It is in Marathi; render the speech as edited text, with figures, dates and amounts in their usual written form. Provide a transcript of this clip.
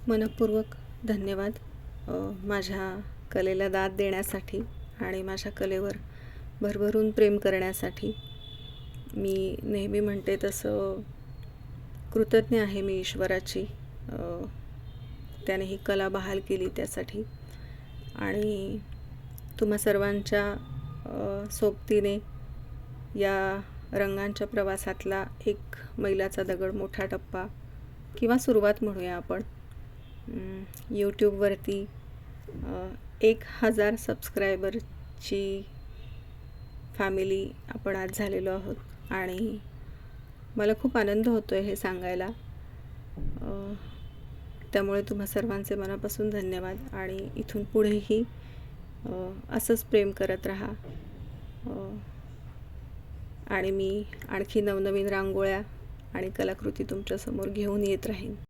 मनःपूर्वक धन्यवाद माझ्या कलेला दाद देण्यासाठी आणि माझ्या कलेवर भरभरून प्रेम करण्यासाठी. मी नेहमी म्हणते तसं कृतज्ञ आहे मी ईश्वराची, त्याने ही कला बहाल केली त्यासाठी. आणि तुम्हा सर्वांच्या सोबतीने या रंगांच्या प्रवासातला एक मैलाचा दगड, मोठा टप्पा किंवा सुरुवात म्हणूया आपण. यूट्यूबवरती 1000 सबस्क्रायबरची फॅमिली आपण आज झालेलो आहोत आणि मला खूप आनंद होतो आहे हे सांगायला. त्यामुळे तुम्हा सर्वांचे मनापासून धन्यवाद आणि इथून पुढेही असंच प्रेम करत राहा. आणि मी आणखी नवनवीन रांगोळ्या आणि कलाकृती तुमच्यासमोर घेऊन येत राहीन.